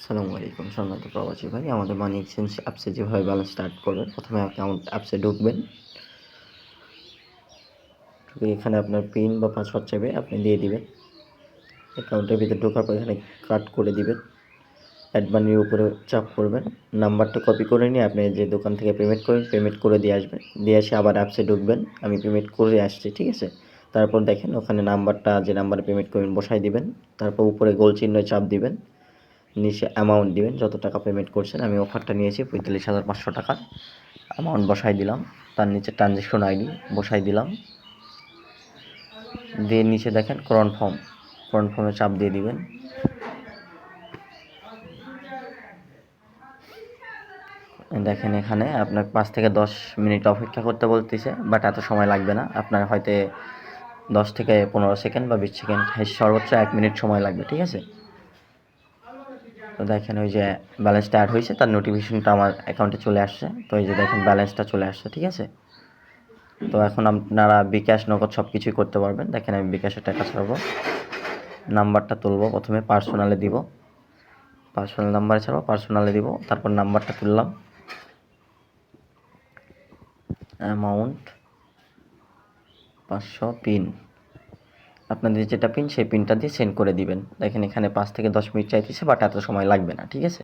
আসসালামু আলাইকুম সম্মানিত প্রবাসী ভাই। আমাদের মানি এক্সচেঞ্জ অ্যাপসে যেভাবে ব্যালেন্স স্টার্ট করবেন, প্রথমে অ্যাকাউন্ট অ্যাপসে ঢুকবেন। ঢুকে এখানে আপনার পিন বা পাসওয়ার্ড চাইবে, আপনি দিয়ে দিবেন। অ্যাকাউন্টের ভিতরে ঢোকার পর এখানে কাট করে দিবেন। অ্যাড মানির উপরে চাপ করবেন। নাম্বারটা কপি করে নিয়ে আপনি যে দোকান থেকে পেমেন্ট করেন, পেমেন্ট করে দিয়ে আসবেন। দিয়ে এসে আবার অ্যাপসে ঢুকবেন। আমি পেমেন্ট করে আসছি, ঠিক আছে? তারপর দেখেন ওখানে নাম্বারটা যে নাম্বারে পেমেন্ট করবেন বসাই দিবেন। তারপর উপরে গোল চিহ্নে চাপ দিবেন। নিচে অ্যামাউন্ট দিবেন, যত টাকা পেমেন্ট করছেন। আমি অফারটা নিয়েছি ৪৫,৫০০ টাকার। অ্যামাউন্ট বসাই দিলাম। তার নিচে ট্রানজ্যাকশন আইডি বসাই দিলাম। দিয়ে নিচে দেখেন কনফার্মে চাপ দিয়ে দিবেন। দেখেন এখানে আপনার 5 থেকে 10 মিনিট অপেক্ষা করতে বলতেছে, বাট এত সময় লাগবে না। আপনার হয়তো 10 থেকে 15 সেকেন্ড বা 20 সেকেন্ড, সর্বোচ্চ 1 মিনিট সময় লাগবে, ঠিক আছে? তো দেখেন ওই যে ব্যালেন্সটা অ্যাড হয়েছে, তার নোটিফিকেশনটা আমার অ্যাকাউন্টে চলে আসছে। তো এই যে দেখেন ব্যালেন্সটা চলে আসছে, ঠিক আছে? তো এখন আপনারা বিকাশ, নগদ সব কিছুই করতে পারবেন। দেখেন আমি বিকাশে টাকা ছাড়বো, নাম্বারটা তুলবো, প্রথমে পার্সোনালে দিব, পার্সোনাল নাম্বার ছাড়বো, পার্সোনালে দিব, তারপর নাম্বারটা তুললাম, অ্যামাউন্ট 500, পিন আপনাদের যেটা পিন সেই পিনটা দিয়ে সেন্ড করে দিবেন। দেখেন এখানে 5 থেকে 10 মিনিট চাইতেছে, বাট এত সময় লাগবে না, ঠিক আছে?